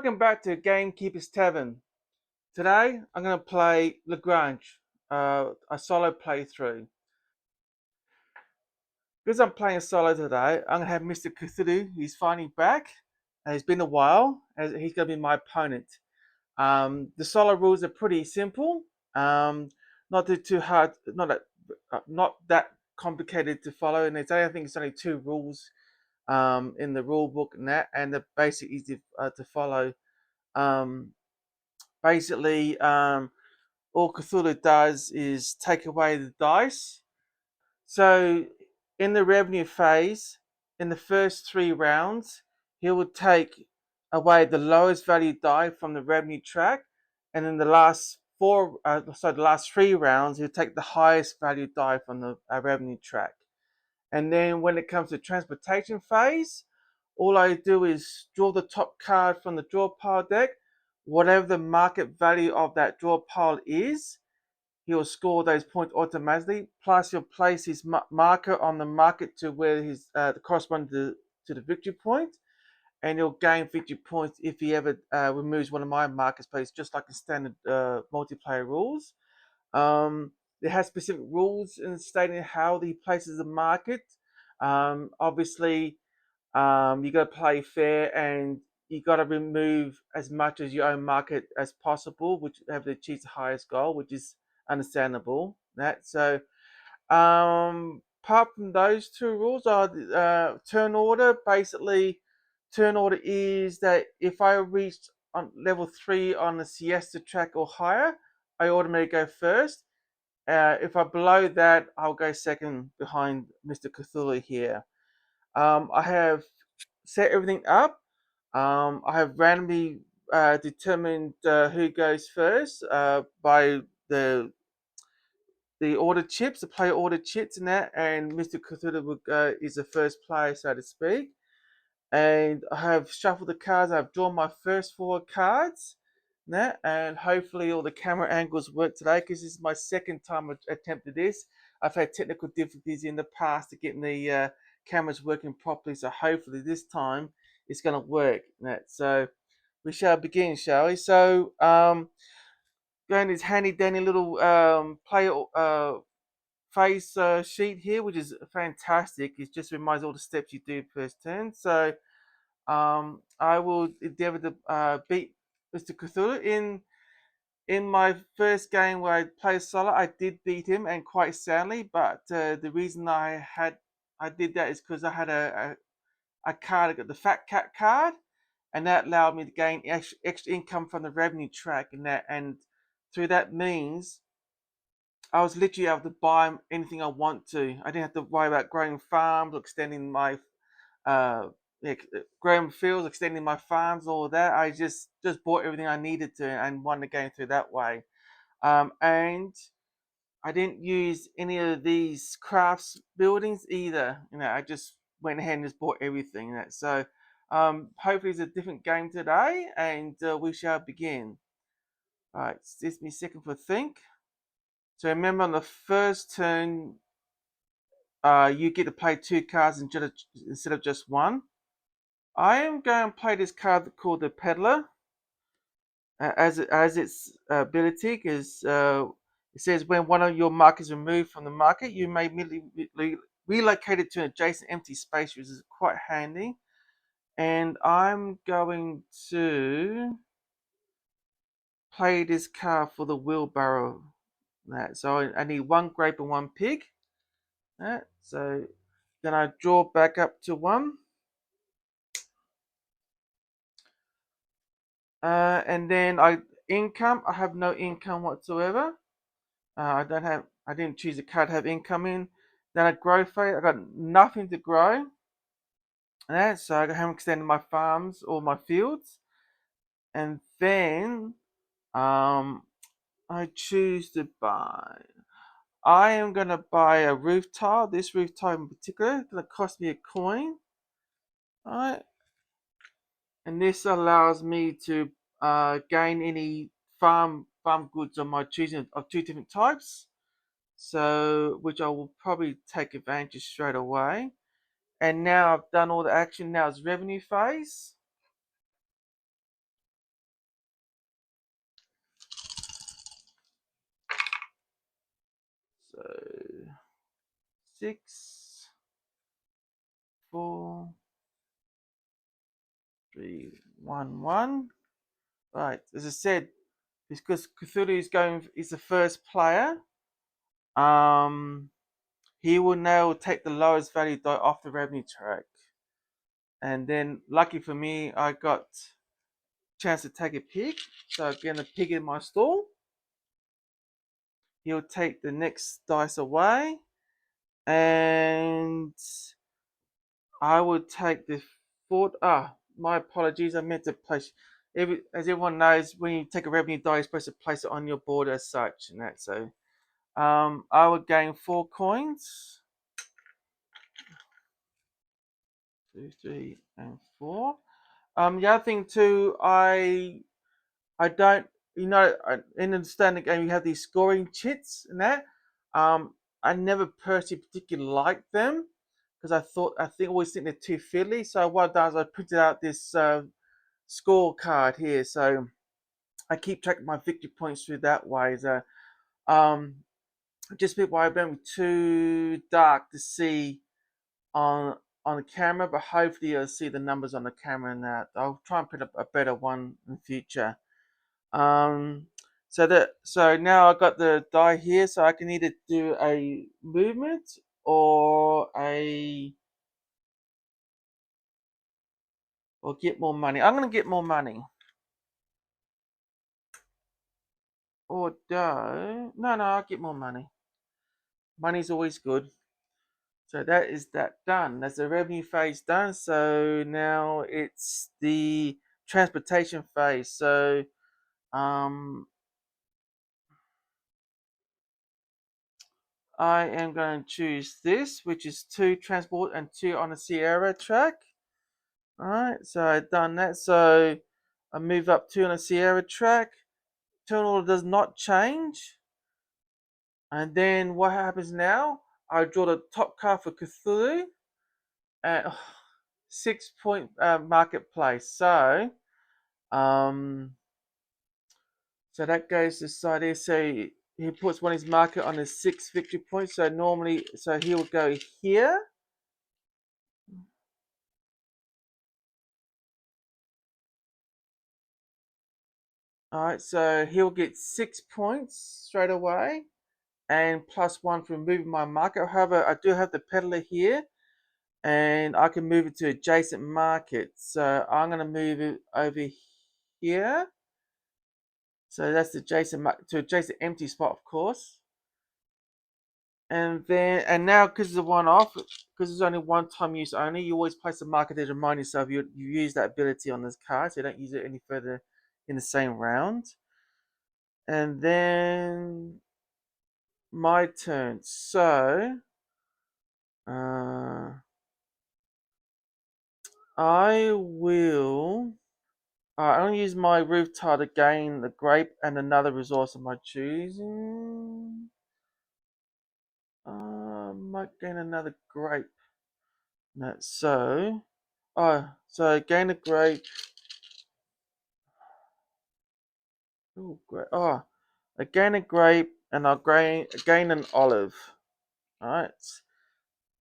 Welcome back to Gamekeeper's Tavern. Today I'm going to play Grange, a solo playthrough. Because I'm playing solo today, I'm going to have Mr. Cthulhu. He's finally back. It's been a while. As he's going to be my opponent. The solo rules are pretty simple. Not too hard. Not that complicated to follow. And I think it's only two rules in the rule book and they're basically easy to follow. Um, Basically, all Cthulhu does is take away the dice. So, in the revenue phase, in the first 3 rounds, he will take away the lowest value die from the revenue track, and in the last 3 rounds, he'll take the highest value die from the revenue track. And then when it comes to transportation phase, all I do is draw the top card from the draw pile deck. Whatever the market value of that draw pile is, he'll score those points automatically. Plus, he'll place his marker on the market to where his corresponding to the victory point, and he'll gain victory points if he ever removes one of my markers placed, just like the standard multiplayer rules. It has specific rules in stating how he places the market. Obviously, you got to play fair and you got to remove as much as your own market as possible, which have to achieve the highest goal, which is understandable. Apart from those two rules, are turn order. Basically, turn order is that if I reach on level 3 on the siesta track or higher, I automatically go first. If I below that, I'll go second behind Mr. Cthulhu here. I have set everything up. I have randomly determined who goes first by the order chips, the player order chips, and that. And Mr. Cthulhu is the first player, so to speak. And I have shuffled the cards. I've drawn my first 4 cards. And hopefully all the camera angles work today because this is my second time attempted this. I've had technical difficulties in the past to getting the cameras working properly, so hopefully this time it's going to work. So we shall begin, shall we? So going this handy dandy little player face sheet here, which is fantastic. It just reminds all the steps you do first turn. So I will endeavor to beat Mr. Cthulhu. In my first game where I played solo, I did beat him and quite soundly. But the reason I did that is because I had a card. I got the Fat Cat card, and that allowed me to gain extra income from the revenue track, and through that means I was literally able to buy anything I want to. I didn't have to worry about growing farms or extending my uh, yeah, growing fields, extending my farms, all of that. I just bought everything I needed to and won the game through that way. And I didn't use any of these crafts buildings either. I just went ahead and just bought everything. So hopefully it's a different game today, and we shall begin. All right, just me a second for think. So remember, on the first turn, you get to play 2 cards instead of just one. I am going to play this card called the Peddler as its ability, because it says when one of your markers is removed from the market, you may immediately relocate it to an adjacent empty space, which is quite handy. And I'm going to play this card for the wheelbarrow. So I need 1 grape and 1 pig. So then I draw back up to 1. And then I have no income whatsoever. I didn't choose a card to have income in. Then I grow phase, I got nothing to grow. So I haven't extended my farms or my fields. And then I choose to buy. I am going to buy a roof tile. This roof tile in particular is going to cost me a coin. Alright. And this allows me to gain any farm goods on my choosing of 2 different types. So, which I will probably take advantage straight away. And now I've done all the action. Now it's revenue phase. So 6, 4, 3, 1, 1. Right, as I said, because Cthulhu is the first player, he will now take the lowest value die off the revenue track. And then, lucky for me, I got a chance to take a pick. So I'm gonna pick in my stall. He'll take the next dice away, and I will take the fourth. My apologies. I meant to place. As everyone knows, when you take a revenue die, you're supposed to place it on your board as such, and that. So, I would gain 4 coins. 2, 3, and 4. The other thing too, I don't, in the standard game you have these scoring chits and that. I never personally particularly liked them because always think they're too fiddly. So what I've done is I printed out this score card here, so I keep track of my victory points through that way. So, um, just a bit why I went too dark to see on the camera, but hopefully you'll see the numbers on the camera and that. I'll try and put up a better one in the future. So now I've got the die here, so I can either do a movement or get more money. I'm gonna get more money. Or no, I'll get more money. Money's always good. So that is that done. That's the revenue phase done. So now it's the transportation phase. So um I am going to choose this, which is 2 transport and 2 on the Sierra track. Alright, so I've done that. So I move up 2 on the Sierra track. Turn order does not change. And then what happens now? I draw the top card for Cthulhu at 6 point marketplace. Um, so that goes to the side here. So he puts one of his market on his 6 victory points. So normally, so he will go here. Alright, so he'll get 6 points straight away and +1 for moving my market. However, I do have the peddler here and I can move it to adjacent markets. So I'm going to move it over here. So that's the adjacent to adjacent empty spot, of course. And now because it's a one-off, because it's only one time use only, you always place a marker there to remind yourself you use that ability on this card, so you don't use it any further in the same round. And then my turn. So I will. I'm gonna use my roof tile to gain the grape and another resource of my choosing. Might gain another grape. No, so gain a grape. Oh, great. Oh, I gain a grape and I'll gain an olive. All right.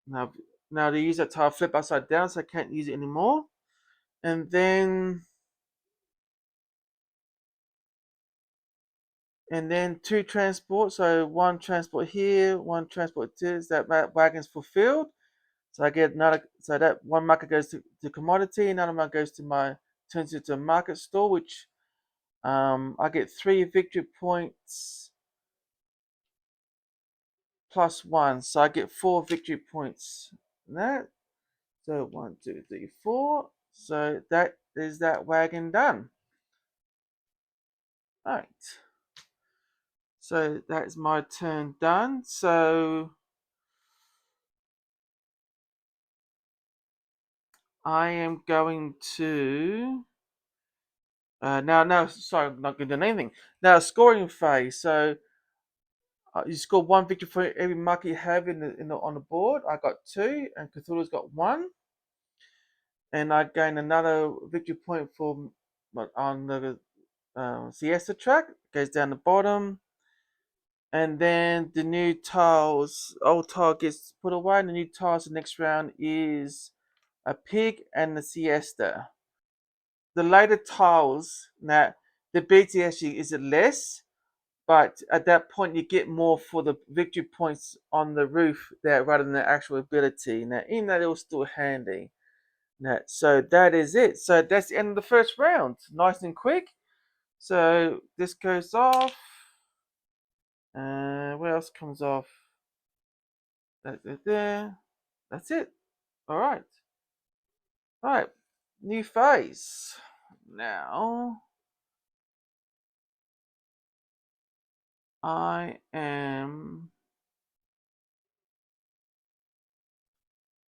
Now, now to use that tile, flip upside down, so I can't use it anymore. And then 2 transport. So 1 transport here, 1 transport to that wagon's fulfilled. So I get another. So that one market goes to commodity, another one goes to turns into a market store, which I get 3 victory points +1, so I get 4 victory points. That so 1, 2, 3, 4. So that is that wagon done. All right. So that's my turn done. So I am going to now. Sorry, I'm not going to do anything. Now scoring phase. So you score 1 victory for every mark you have on the board. I got 2, and Cthulhu's got 1, and I gain another victory point for on the siesta track. Goes down the bottom. And then the new tiles, old tile gets put away, and the new tiles the next round is a pig and a siesta. The later tiles, now the BT actually is less, but at that point you get more for the victory points on the roof there rather than the actual ability. Now, even though it was still handy. Now, so that is it. So that's the end of the first round. Nice and quick. So this goes off. What else comes off? That there. That's it. All right. All right. New phase. Now I am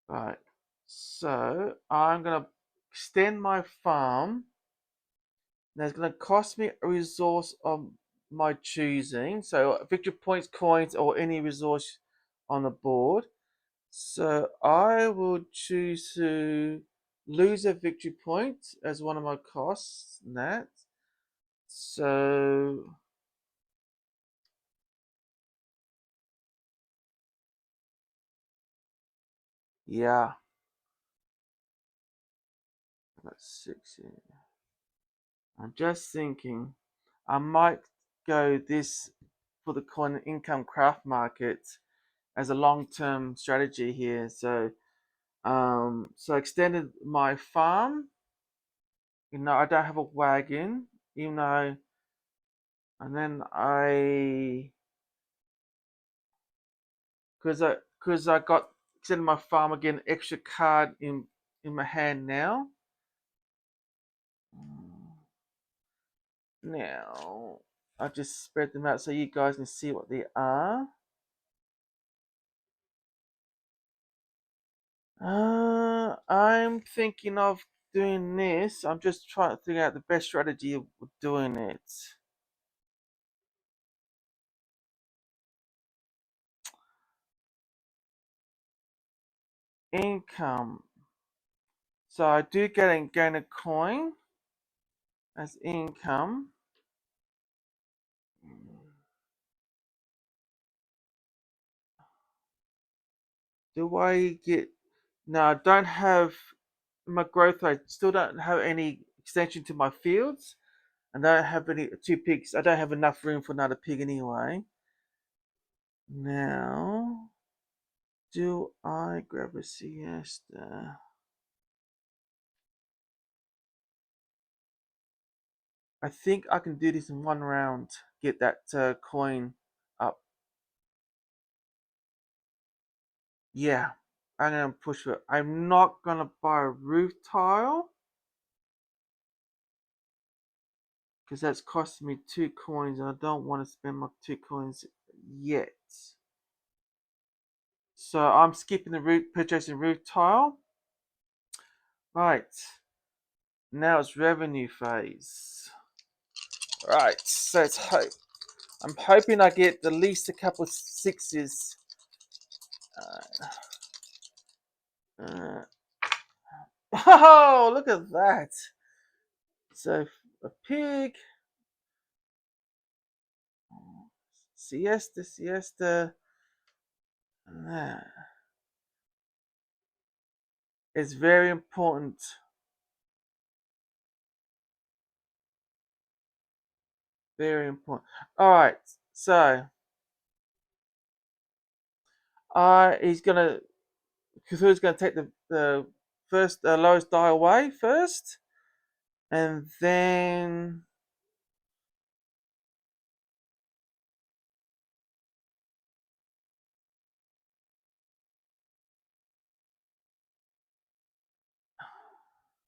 right. So I'm gonna extend my farm. Now it's gonna cost me a resource of my choosing. So victory points, coins, or any resource on the board. So I will choose to lose a victory point as one of my costs. That. So yeah, that's 6. I'm just thinking I might go this for the coin income craft market as a long-term strategy here. So extended my farm. I don't have a wagon, you know, and then because I got extended my farm again, extra card in my hand now. Now I just spread them out so you guys can see what they are. I'm thinking of doing this. I'm just trying to figure out the best strategy of doing it. Income. So I do gain a coin as income. Do I get? No, I don't have my growth rate. Still don't have any extension to my fields. I don't have any two pigs. I don't have enough room for another pig anyway. Now, do I grab a siesta? I think I can do this in one round. Get that coin up. Yeah, I'm gonna push it. I'm not gonna buy a roof tile because that's costing me 2 coins, and I don't want to spend my 2 coins yet. So I'm skipping the roof, purchasing roof tile. Right, now it's revenue phase. Right, so it's hope. I'm hoping I get at least a couple of sixes. Uh, oh, look at that! So a pig, siesta. Uh, it's very important. Very important. All right, so he's gonna Cthulhu's gonna take the first lowest die away first, and then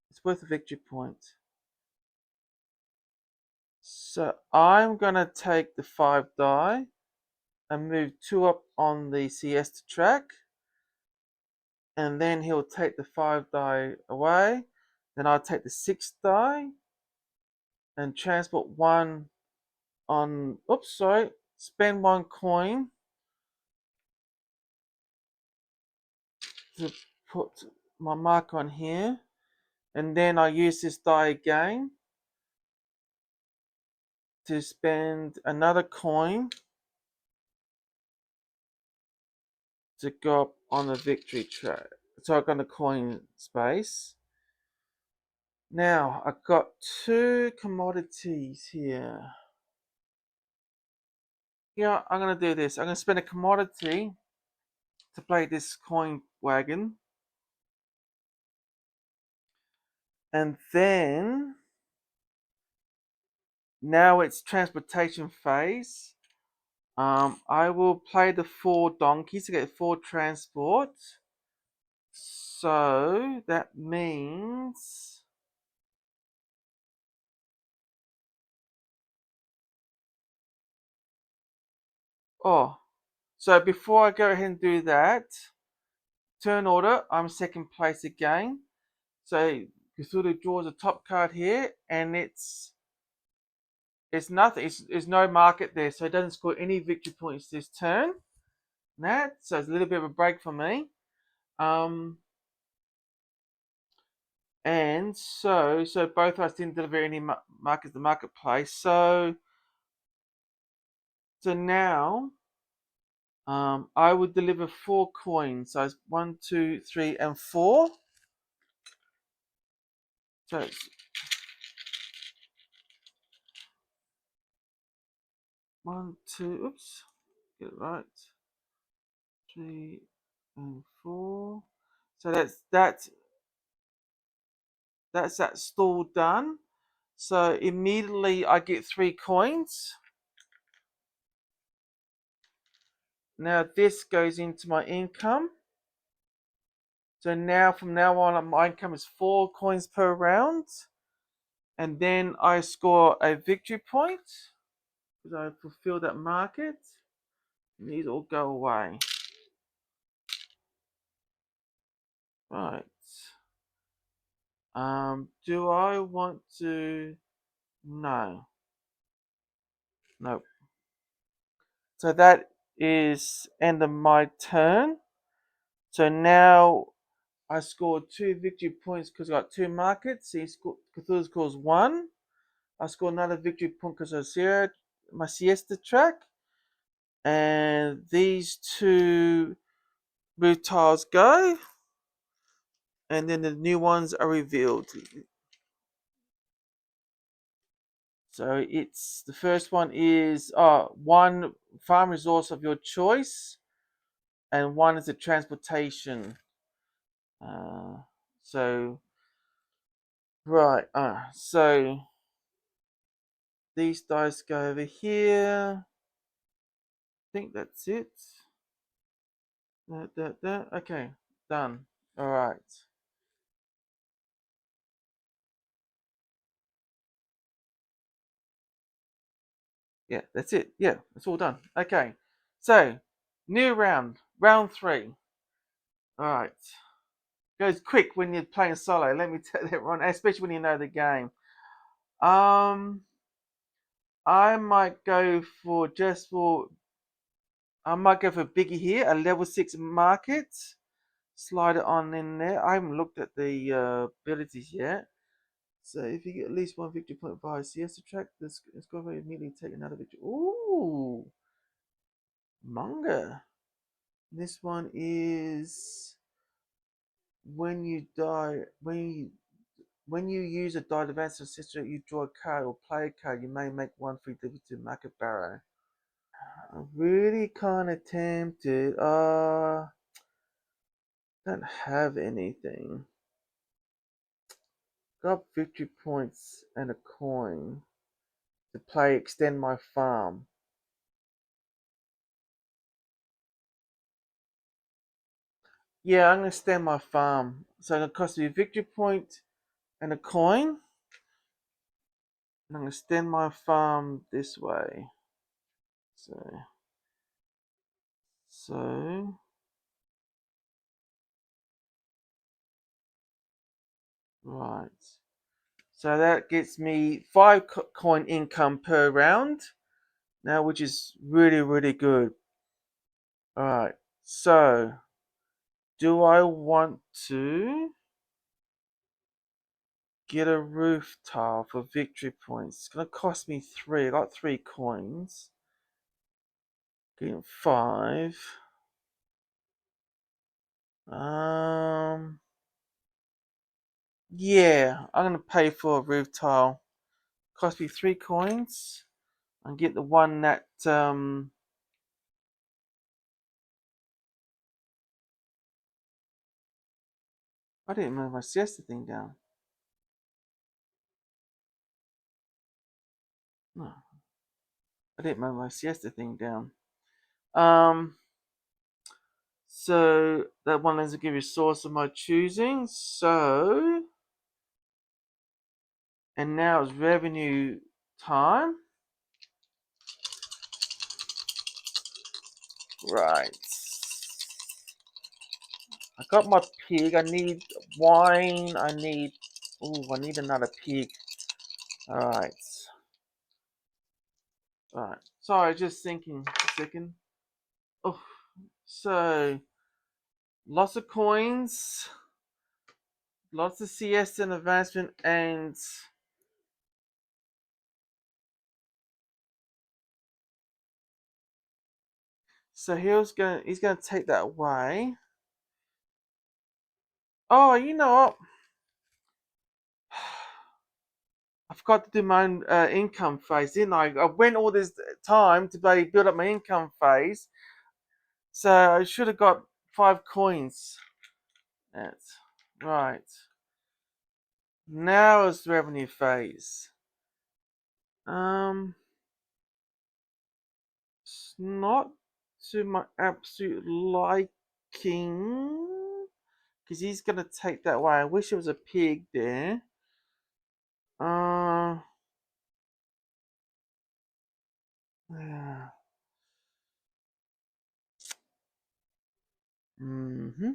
it's worth a victory point. So I'm gonna take the 5 die and move 2 up on the siesta track, and then he'll take the 5 die away. Then I'll take the 6 die and transport 1 on. Oops, sorry. Spend 1 coin to put my mark on here, and then I use this die again to spend another coin to go up on the victory track. So I've got a coin space. Now I've got two commodities here. Yeah, I'm gonna do this. I'm gonna spend a commodity to play this coin wagon. And then now it's transportation phase. I will play the 4 donkeys to get 4 transport. So that means, oh, so before I go ahead and do that, turn order, I'm second place again. So Cthulhu draws a top card here, and it's nothing. It's no market there, so it doesn't score any victory points this turn. That so it's a little bit of a break for me. Um, and so both of us didn't deliver any markets the marketplace. So now I would deliver 4 coins. So it's 1, 2, 3, and 4. So it's 1, 2. Oops, get it right. 3 and 4. So that's that stall done. So immediately I get 3 coins. Now this goes into my income. So now from now on my income is 4 coins per round. And then I score a victory point because I fulfill that market. And these all go away. Right. Do I want to? No. Nope. So that is end of my turn. So now I scored 2 victory points because I got 2 markets. Cthulhu scores 1. I scored another victory point because of my siesta track. And these 2 blue tiles go. And then the new ones are revealed. So it's the first one is 1 farm resource of your choice, and 1 is a transportation. So right, so these dice go over here. I think that's it. Okay, done. All right. Yeah, that's it. Yeah, it's all done. Okay, so new round 3. All right. Goes quick when you're playing solo. Let me tell everyone, especially when you know the game. Um, I might go for I might go for Biggie here, a level 6 market. Slide it on in there. I haven't looked at the abilities yet. So if you get at least 1 victory point via siesta track, this is going to immediately take another victory. Ooh, manga. This one is when you die when you use a die advance sister, you draw a card or play a card. You may make 1 free delivery to Market Barrow. I'm really kind of tempted. Don't have anything. Got victory points and a coin to play extend my farm. Yeah, I'm gonna extend my farm. So it'll cost me a victory point and a coin. And I'm gonna extend my farm this way. So right. So that gets me 5 coin income per round now, which is really good. All right. So do I want to get a roof tile for victory points? It's gonna cost me 3. I got 3 coins. Getting 5. Yeah, I'm gonna pay for a roof tile. Cost me 3 coins. And get the one that I didn't move my siesta thing down. No, I didn't move my siesta thing down. Um, so that one doesn't give you a source of my choosing. So, and now it's revenue time. Right. I got my pig. I need wine. I need. Oh, I need another pig. All right. All right. Sorry, just thinking a second. Oh, so lots of coins, lots of CS and advancement, and so he's gonna take that away. Oh, you know what? I forgot to do my own income phase, didn't I? I went all this time to build up my income phase, so I should have got 5 coins. That's right. Now is the revenue phase. It's not to my absolute liking because he's gonna take that away. I wish it was a pig there. Uh, yeah. Mm-hmm.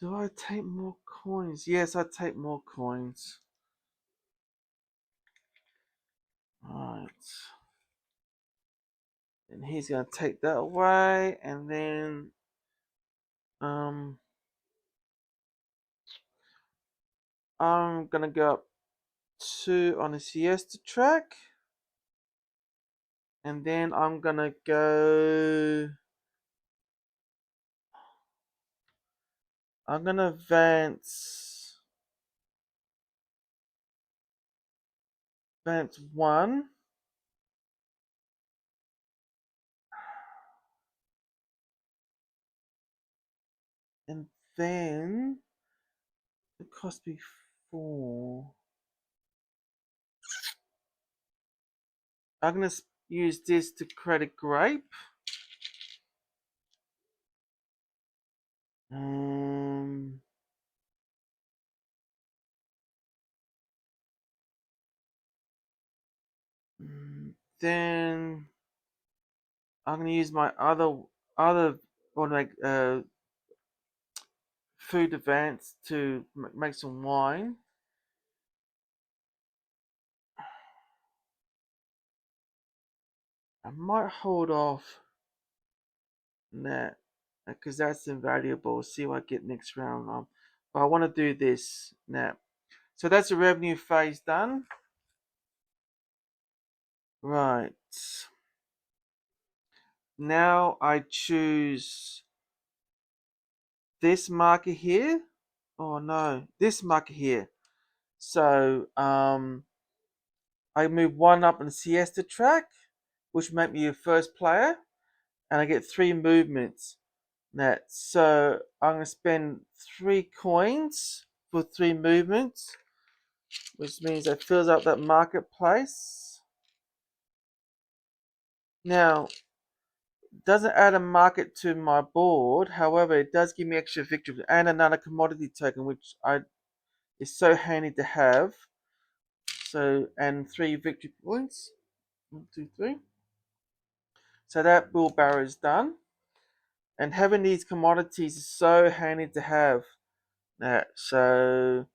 Do I take more coins? Yes, I take more coins. Right. And he's gonna take that away, and then um, I'm gonna go up 2 on the siesta track, and then I'm gonna go. I'm gonna advance 1, and then it cost me 4. I'm gonna use this to create a grape. Um, then I'm gonna use my other or like food advance to make some wine. I might hold off that because that's invaluable. See what I get next round. But I want to do this now. So that's the revenue phase done. Right. Now I choose this marker here. Oh no, this marker here. So I move 1 up on the siesta track, which make me a first player, and I get 3 movements. That so I'm gonna spend 3 coins for 3 movements, which means that fills up that marketplace. Now, it doesn't add a market to my board. However, it does give me extra victory and another commodity token, which I is so handy to have. So and 3 victory points. 1, 2, 3. So that wheelbarrow is done. And having these commodities is so handy to have. So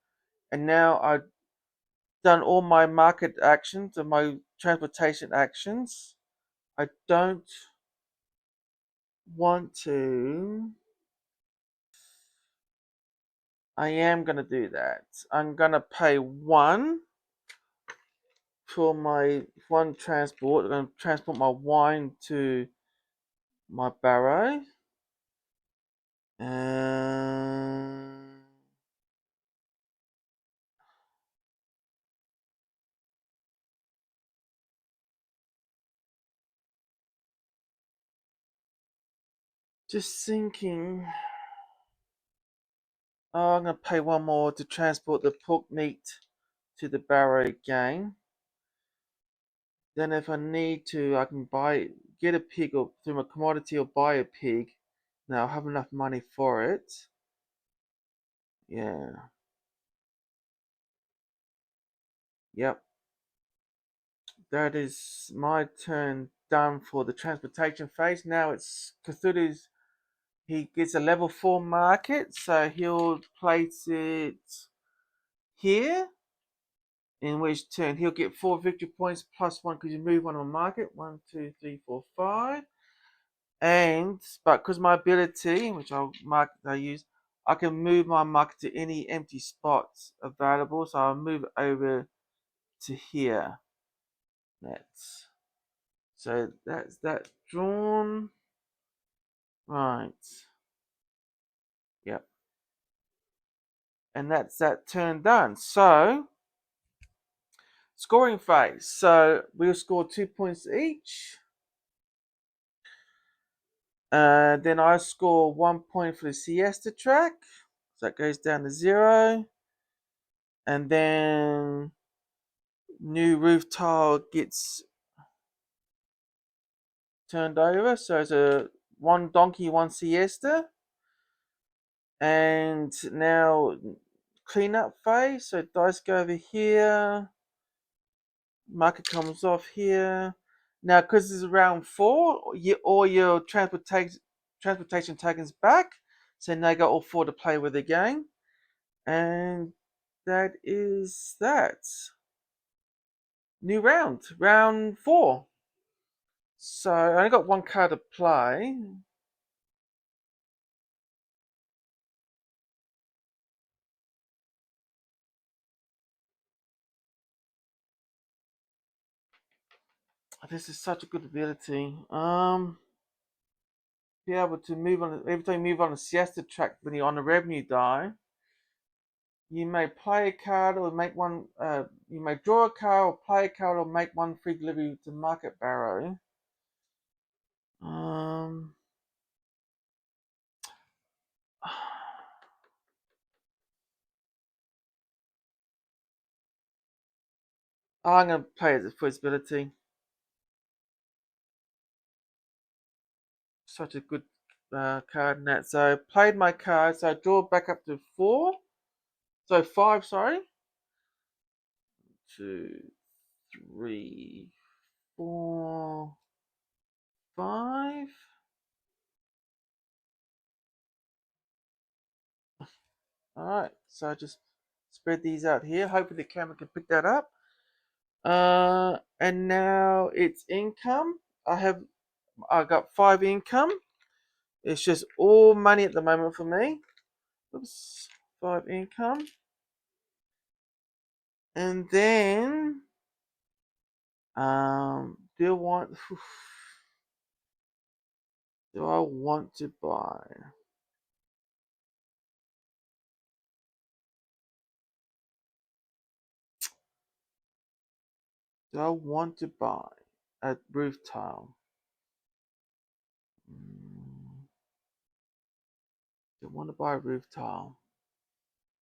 and now I've done all my market actions and my transportation actions. I don't want to. I am gonna do that. I'm gonna pay 1 for my 1 transport. I'm gonna transport my wine to my barrow. Um, just thinking. Oh, I'm going to pay one more to transport the pork meat to the barrow again. Then if I need to, I can get a pig or through a commodity or buy a pig. Now I have enough money for it. Yeah. Yep. That is my turn done for the transportation phase. Now it's Cthulhu's. He gets a level 4 market, so he'll place it here. In which turn he'll get 4 victory points plus 1 because you move one on market. 1, 2, 3, 4, 5. But because my ability, which I use, I can move my market to any empty spots available. So I'll move it over to here. That's that drawn. Right. Yep. And that's that turn done. So scoring phase. So we'll score 2 points each. Then I score 1 point for the siesta track. So that goes down to 0. And then new roof tile gets turned over. So it's a 1 donkey, 1 siesta. And now cleanup phase. So dice go over here. Marker comes off here. Now, because this is round 4, all your transportation tokens back. So now you got all 4 to play with again. And that is that. New round 4. So I only got 1 card to play. This is such a good ability. Be able to move on every time you move on a siesta track when you're on a revenue die. You may play a card or make one. You may draw a card or play a card or make 1 free delivery to Market Barrow. Um, I'm gonna play it for its ability. Such a good card in that. So I played my card. So I draw back up to 4. So 5. Sorry. 2, 3, 4, 5. Alright, so I just spread these out here. Hopefully the camera can pick that up. And now it's income. I got 5 income. It's just all money at the moment for me. Oops, 5 income. And then do I want do I want to buy? Do I want to buy a roof tile? Do I want to buy a roof tile?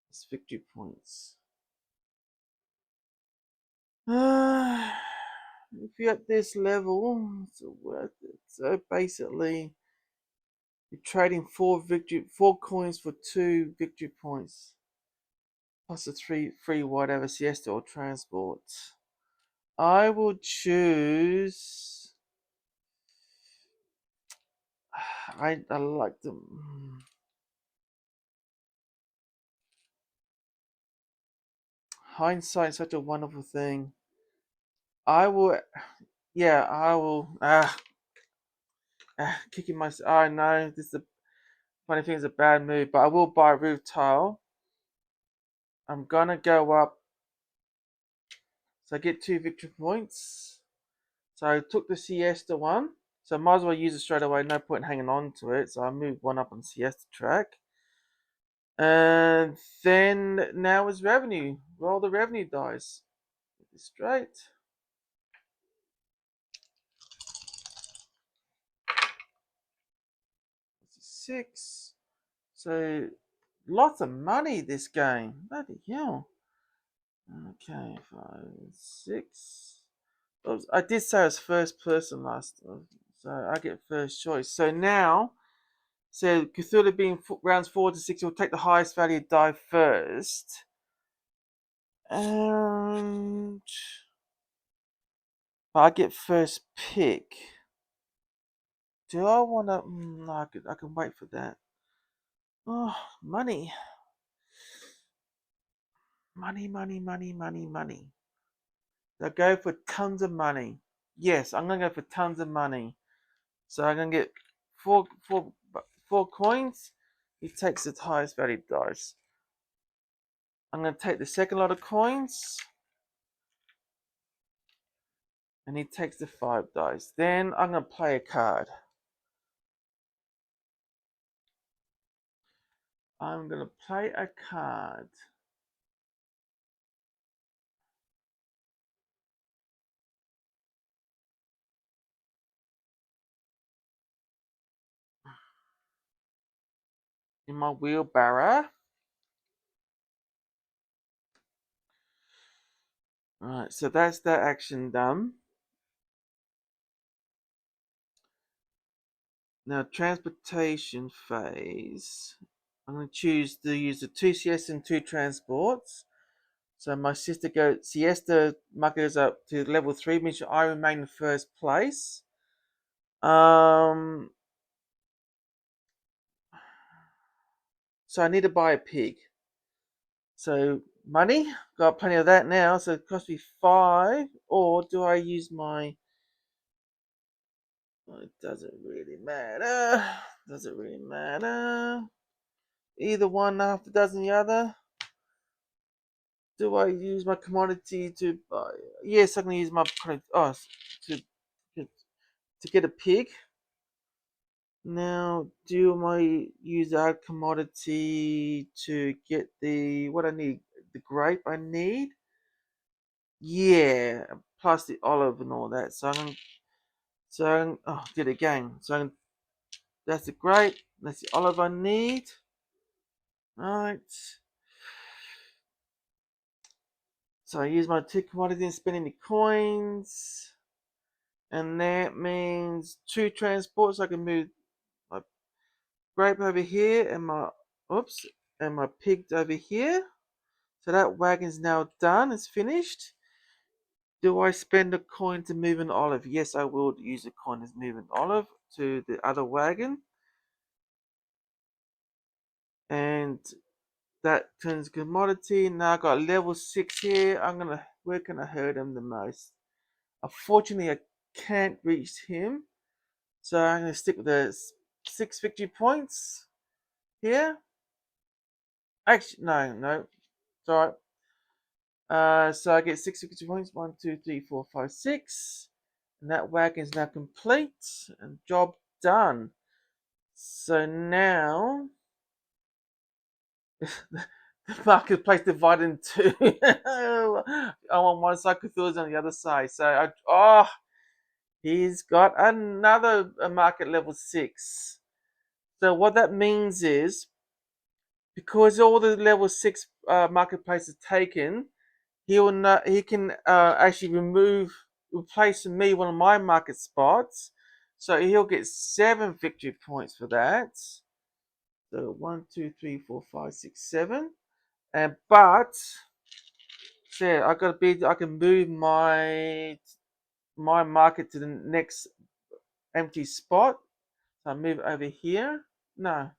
It's victory points. If you're at this level, it's worth it. So basically, you're trading 4 coins for 2 victory points, plus a 3 free whatever siesta or transport. I will choose. I like them. Hindsight is such a wonderful thing. I will. Yeah, I will. Kicking myself. I know this is a funny thing. It's a bad move, but I will buy a roof tile. I'm gonna go up. So I get 2 victory points. So I took the siesta one. So I might as well use it straight away. No point hanging on to it. So I move one up on siesta track. And then now is revenue. Roll the revenue dice. Straight. 6. So lots of money this game. Bloody hell. Okay, 5, 6. Oops, I did say I was first person last, so I get first choice. So now, so Cthulhu being rounds 4 to 6, will take the highest value die first. And I get first pick. Do I want to? No, I can wait for that. Oh, money. Money, money, money, money, money. I go for tons of money. Yes, I'm gonna go for tons of money. So I'm gonna get four coins. He takes the highest value dice. I'm gonna take the second lot of coins, and he takes the 5 dice. Then I'm gonna play a card. I'm gonna play a card. In my wheelbarrow. Alright, so that's that action done. Now, transportation phase. I'm going to choose to use the 2 siesta and 2 transports. So my siesta mark goes up to level 3, means I remain in first place. So I need to buy a pig. So money, got plenty of that now. So it costs me 5. Or do I use my? Well, it doesn't really matter. Doesn't really matter. Either one half a dozen the other. Do I use my commodity to buy? Yes, I'm gonna use my to to get a pig. Now, do I use that commodity to get the what I need? The grape I need? Yeah, plus the olive and all that. Did it again. That's the grape. That's the olive I need. Right. So I use my 2 commodities and spending the coins. And that means 2 transports. I can move my grape over here and my pig over here. So that wagon's now done. It's finished. Do I spend a coin to move an olive? Yes, I will use a coin to move an olive to the other wagon. And that turns commodity. Now I got level 6 here. Where can I hurt him the most? Unfortunately, I can't reach him. So I'm gonna stick with the 6 victory points here. Actually, no. Sorry. So I get 6 victory points. 1, 2, 3, 4, 5, 6. And that wagon is now complete. And job done. So now the marketplace divided in two. I'm on one side, Cthulhu's on the other side. He's got another market level 6. So what that means is because all the level 6 marketplaces taken, he can actually replace me one of my market spots. So he'll get 7 victory points for that. So 1, 2, 3, 4, 5, 6, 7. But I can move my market to the next empty spot. So I move over here. No,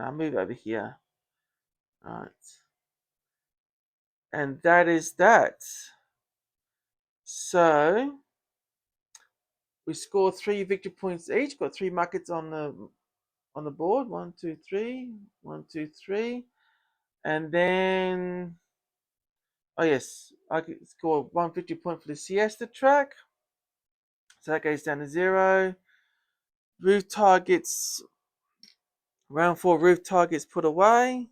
I move over here. Alright. And that is that. So we score 3 victory points each. Got 3 markets on the board. 1, 2, 3. 1, 2, 3. And then oh yes, I could score 1 victory point for the siesta track. So that goes down to 0. Roof targets, round 4 roof targets put away.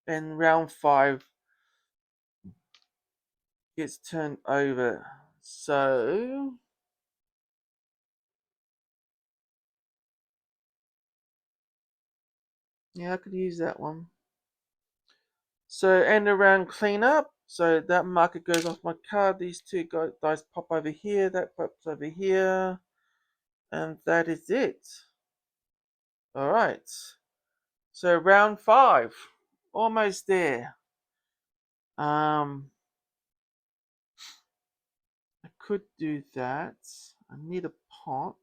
And round 5 gets turned over. So yeah, I could use that one. So end around cleanup. So that marker goes off my card. These two guys pop over here. That pops over here. And that is it. Alright. So round 5. Almost there. I could do that. I need a pot.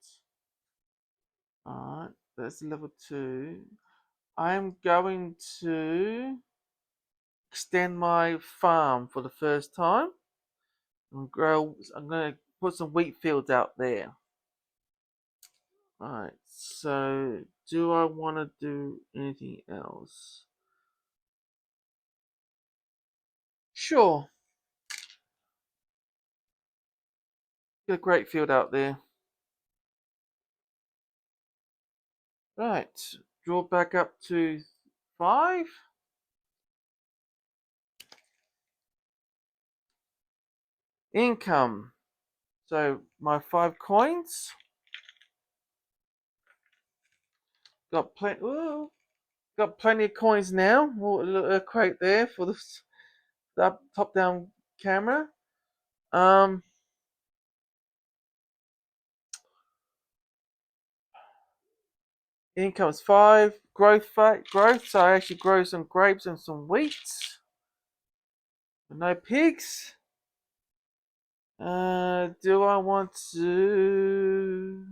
Alright. That's level 2. I'm going to extend my farm for the first time and grow. I'm going to put some wheat fields out there. Alright, so do I want to do anything else? Sure. Got a great field out there. Right, draw back up to 5. Income. So my 5 coins. Got plenty. Ooh, got plenty of coins now. A crate there for the top-down camera. Income's 5. Growth. So I actually grow some grapes and some wheat. No pigs. Do I want to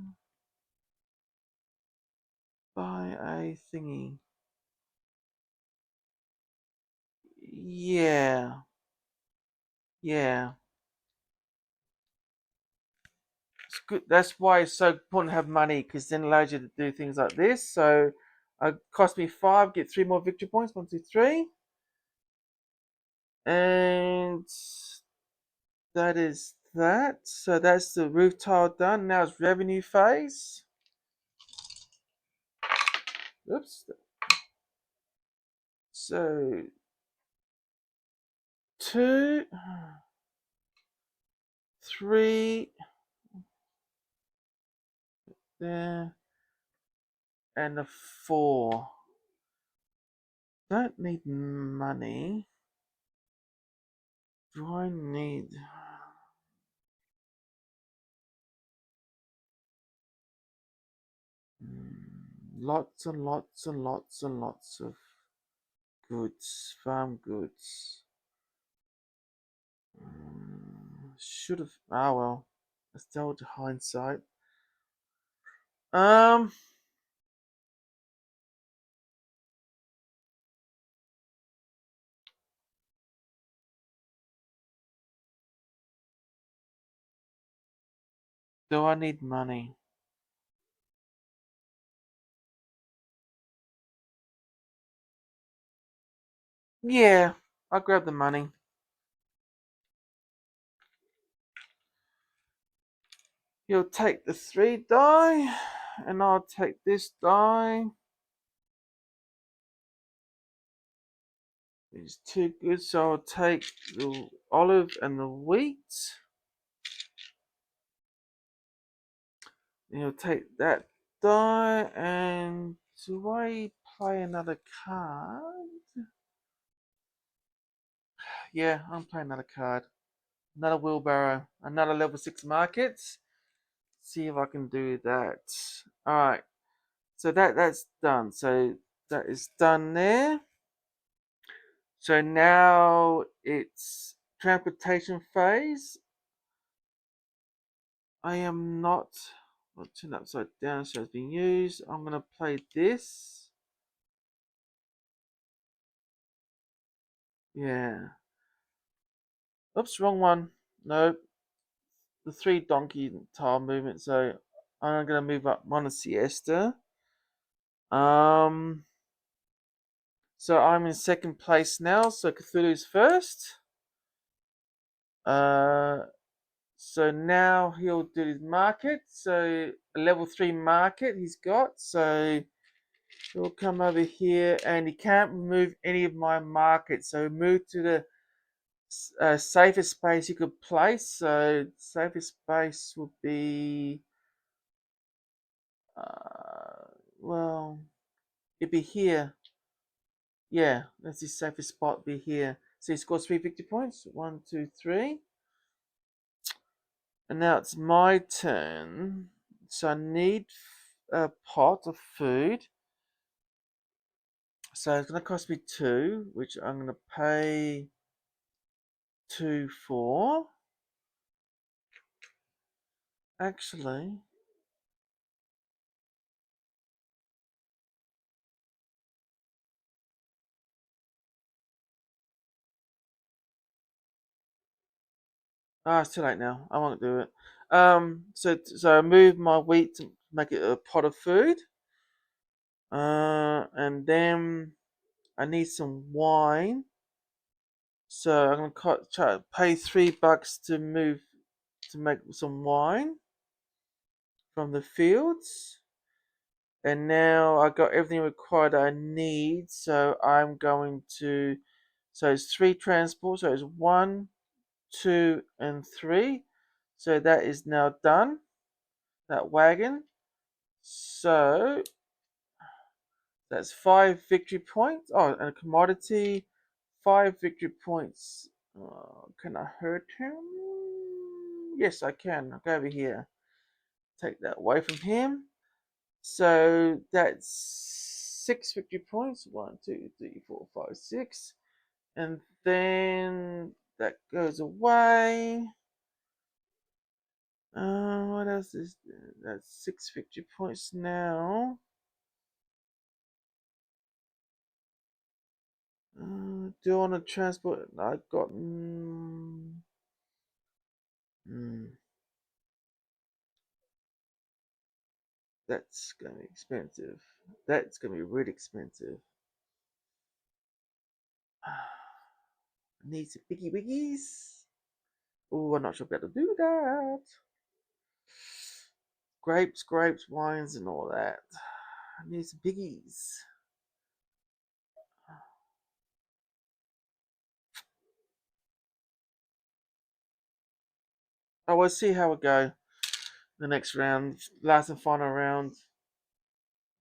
buy a thingy? Yeah. Yeah. It's good. That's why it's so important to have money, because then it allows you to do things like this. So it cost me 5, get 3 more victory points. 1, 2, 3. And that is that. So that's the roof tile done. Now it's revenue phase. Oops. So 2, 3 there, and a 4. Don't need money. Do I need lots and lots and lots and lots of goods, farm goods? Should have. Ah well, that's still to hindsight. Um, do I need money? Yeah, I'll grab the money. You'll take the 3 die, and I'll take this die. It's too good, so I'll take the olive and the wheat. And you'll take that die, and do I play another card? Yeah, I'm playing another card. Another wheelbarrow. Another level 6 market. See if I can do that. Alright. So that's done. So that is done there. So now it's transportation phase. I am not. I'll turn upside down so it's being used. I'm gonna play this. Yeah. Oops, wrong one. No, the 3 donkey tile movement. So I'm gonna move up one siesta. Um. So I'm in second place now. So Cthulhu's first. Uh. So now he'll do his market. So a level 3 market he's got. So he'll come over here and he can't remove any of my markets. So move to the safest space you could place. So safest space would be, well, it'd be here. Yeah, that's his safest spot, be here. So he scores 3 victory points. 1, 2, 3. And now it's my turn. So I need a pot of food. So it's going to cost me 2, which I'm going to pay 2 for. Actually, it's too late now. I won't do it. So I move my wheat to make it a pot of food. And then I need some wine. So I'm gonna try to pay $3 to move to make some wine from the fields. And now I got everything required I need. So I'm going to. So it's 3 transports. So it's 1, 2, and 3. So that is now done. That wagon. So that's 5 victory points. Oh, and a commodity. 5 victory points. Can I hurt him? Yes, I can. I'll go over here. Take that away from him. So that's 6 victory points. 1, 2, 3, 4, 5, 6. And then that goes away. What else is there? That's 6 victory points now. Do I want to transport? I got. That's gonna be expensive. That's gonna be really expensive. I need some biggie wiggies. Oh, I'm not sure if I'll be able to do that. Grapes, wines, and all that. I need some biggies. Oh, we'll see how it go. The next round, last and final round.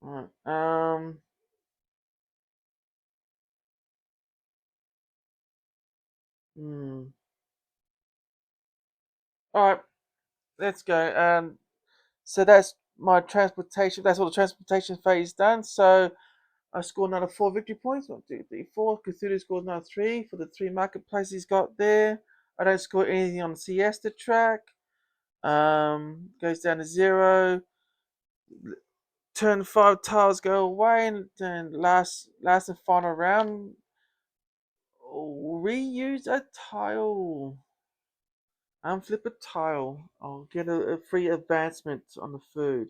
All right. Hmm. All right. Let's go. So that's my transportation. That's all the transportation phase done. So I scored another 4 victory points. 1, 2, 3, 4. Cthulhu scores another 3 for the 3 marketplaces he's got there. I don't score anything on the Siesta track. Goes down to 0. Turn 5 tiles go away, and then last and final round, reuse a tile. Unflip a tile. I'll get a free advancement on the food.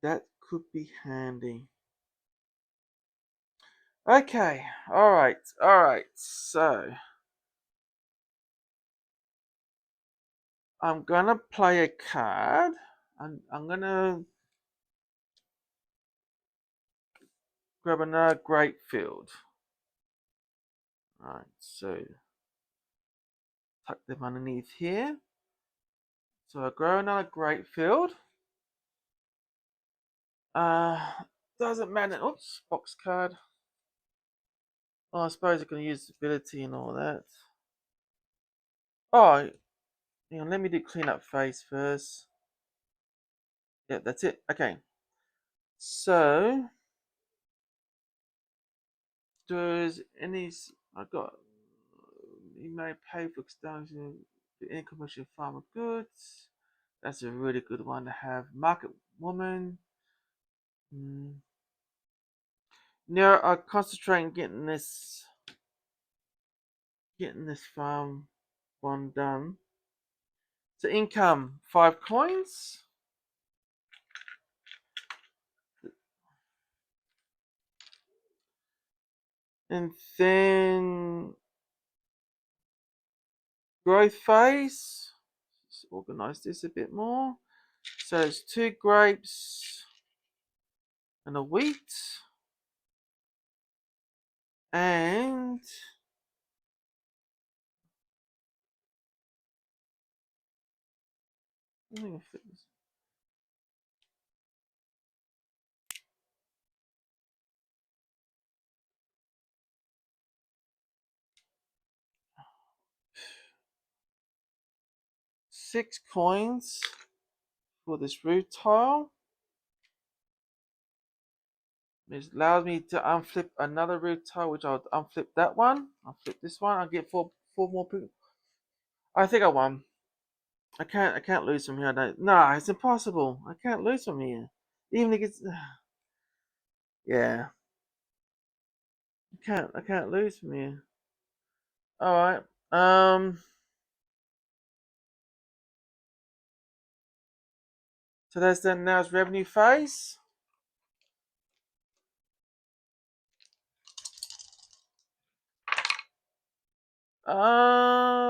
That could be handy. Okay, alright. So I'm gonna play a card. I'm gonna grab another grape field. Alright, so tuck them underneath here. So I grow another grape field. Doesn't matter. Oops, box card. Oh, I suppose I can use ability and all that. Oh, hang on, let me do cleanup phase first. Yeah, that's it. Okay. So, does any. I got. You may pay for extension in commercial farmer goods. That's a really good one to have. Market woman. Mm. Now I concentrate on getting this farm one done. So income 5 coins. And then growth phase. Let's organize this a bit more. So it's 2 grapes and a wheat. And 6 coins for this root tile. It allows me to unflip another root tile, which I'll unflip that one. I'll flip this one. I'll get four more people. I think I won. I can't lose from here. No, it's impossible. I can't lose from here. Even if it's yeah. I can't lose from here. Alright. So that's then now it's revenue phase.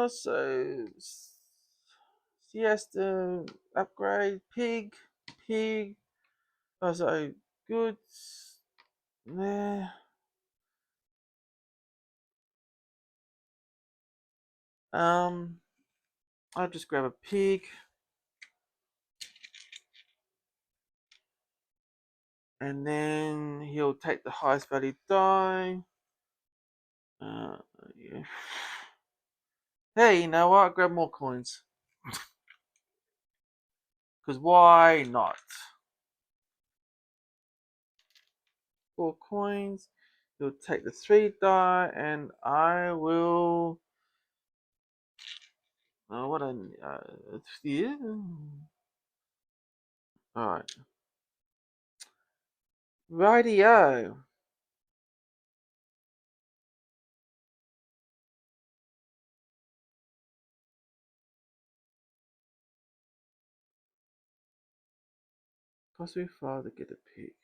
So siesta upgrade pig. Oh, sorry, goods. There. I'll just grab a pig, and then he'll take the highest value die. Yeah. Hey, you know what? I'll grab more coins. Because why not? 4 coins. He'll take the 3 die, and I will. What I yeah. All right. Rightio. Cost me 5 to get a pig.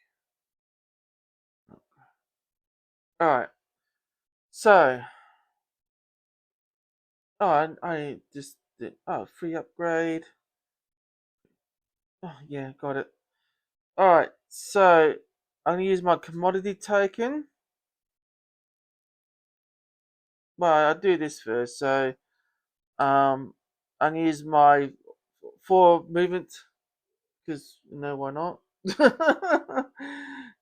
All right. So, I just did. Oh, free upgrade. Oh, yeah, got it. All right. So, I'm gonna use my commodity token. Well, I'll do this first. So, I'm gonna use my 4 movement because why not?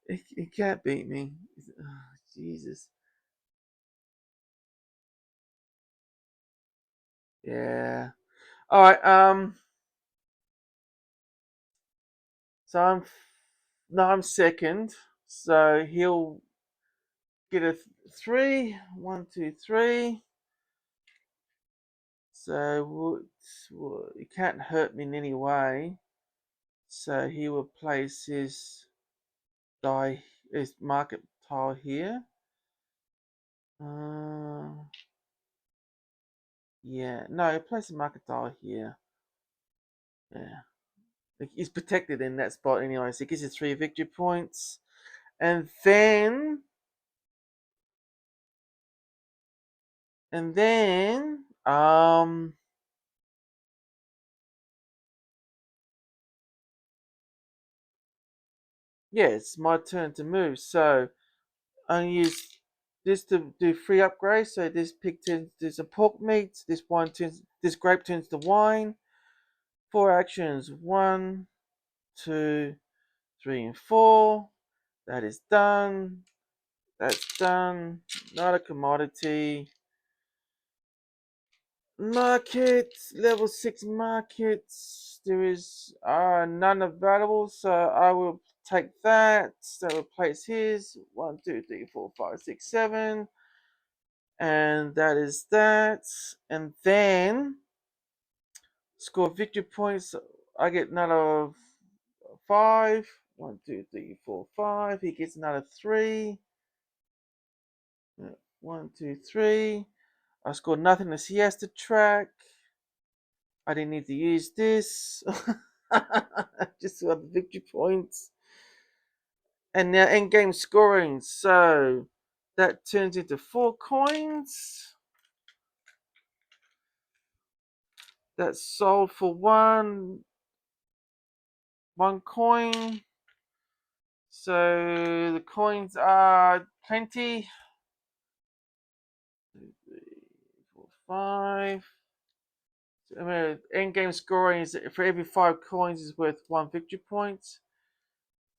It can't beat me. Oh, Jesus. Yeah. All right. So I'm second. So he'll get a 3. 1, 2, 3. So he can't hurt me in any way. So he will place his market tile here. Yeah. No, place the market tile here. Yeah. He's protected in that spot anyway, so he gets his 3 victory points. And then yeah, it's my turn to move. So I use this to do 3 upgrades. So this pig turns to some pork meat. This grape turns to wine. 4 actions. 1, 2, 3, and 4. That is done. That's done. Not a commodity. Market, level 6 markets. There is none available, so I will take that. So replace his. 1, 2, 3, 4, 5, 6, 7. And that is that. And then score victory points. I get another 5. 1, 2, 3, 4, 5. He gets another 3. 1, 2, 3. I scored nothing in the siesta track. I didn't need to use this. Just got the victory points. And now end game scoring. So that turns into 4 coins. That's sold for one coin. So the coins are 20, 2, 3, 4, 5. I mean, end game scoring is for every 5 coins is worth 1 victory point.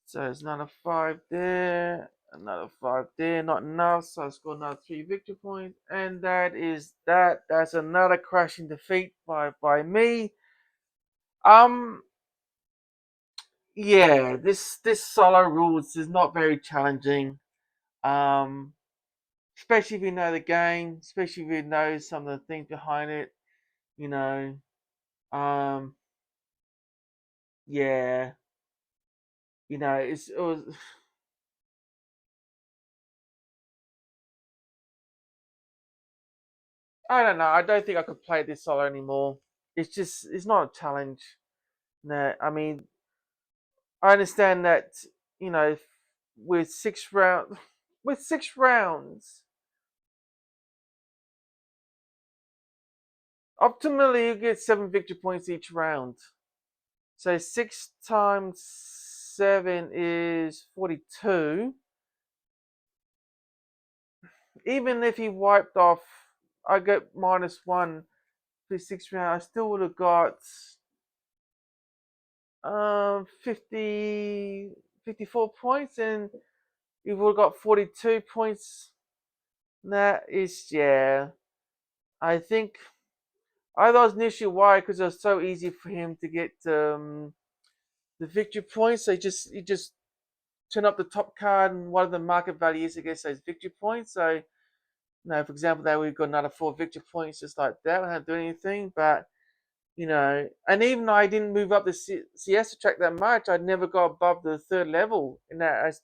So there's another 5 there, another 5 there, not enough. So I score another 3 victory points, and that is that. That's another crushing defeat by me. Um, yeah, this solo rules is not very challenging. Um, especially if you know the game, especially if you know some of the things behind it. You know, um, yeah, it was. I don't know. I don't think I could play this solo anymore. It's not a challenge. No, I mean, I understand that you know with 6 rounds, with 6 rounds, optimally you get 7 victory points each round. So 6 times 7 is 42. Even if he wiped off, I get -1 for 6 rounds. I still would have got 50, 54 points, and you would have got 42 points. That is, yeah. I think I thought it was initially why because it was so easy for him to get the victory points. So he just turn up the top card and what are the market values against those victory points. So for example, there we've got another 4 victory points just like that. I didn't do anything, but and even though I didn't move up the CS track that much, I never got above the third level. In that,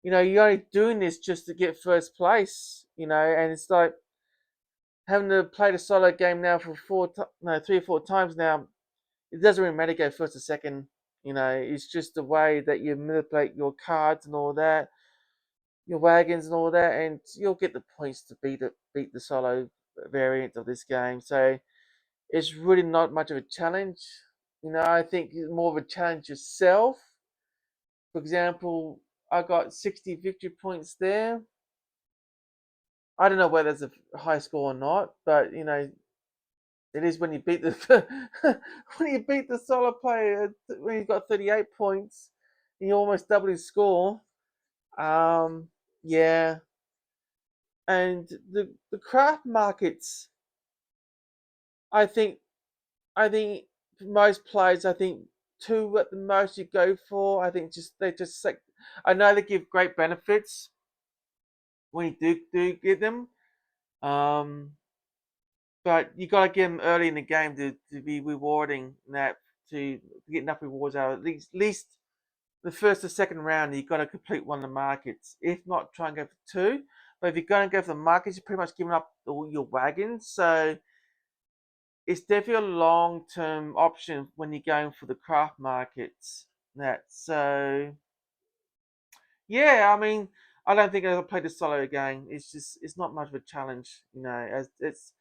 you're only doing this just to get first place. And it's like having to play the solo game now for 3 or 4 times now. It doesn't really matter go first or second. It's just the way that you manipulate your cards and all that, your wagons and all that, and you'll get the points to beat the solo variant of this game. So it's really not much of a challenge. I think it's more of a challenge yourself. For example, I got 60 victory points there. I don't know whether that's a high score or not, but it is when you beat the when you beat the solo player when he's got 38 points and you almost double his score. Um, yeah, and the craft markets, I think I think for most players, I think two at the most you go for. I think they just like I know they give great benefits when you do get them, um, but you got to get them early in the game to be rewarding that to get enough rewards out. At least the first or second round, you've got to complete one of the markets. If not, try and go for two. But if you're going to go for the markets, you're pretty much giving up all your wagons. So it's definitely a long-term option when you're going for the craft markets. That so yeah, I mean, I don't think I'll play the solo again. It's not much of a challenge, As it's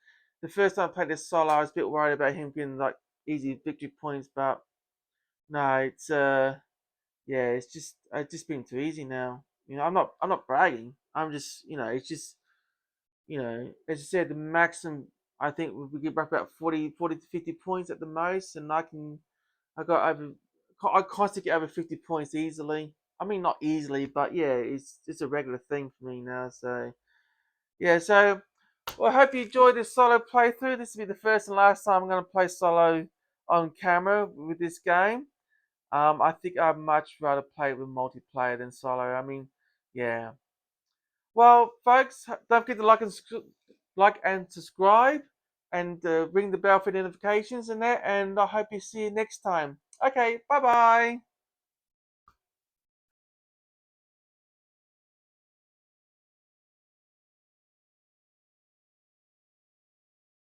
the first time I played this solo, I was a bit worried about him getting like easy victory points, but no, it's just been too easy now. I'm not bragging. I'm just it's just as I said, the maximum I think we get back about 40 to 50 points at the most, and I constantly get over 50 points easily. I mean, not easily, but yeah, it's a regular thing for me now. So yeah, well, I hope you enjoyed this solo playthrough. This will be the first and last time I'm going to play solo on camera with this game. I think I'd much rather play it with multiplayer than solo. I mean, yeah. Well, folks, don't forget to like and subscribe, and ring the bell for notifications and that. And I hope you see you next time. Okay, bye bye.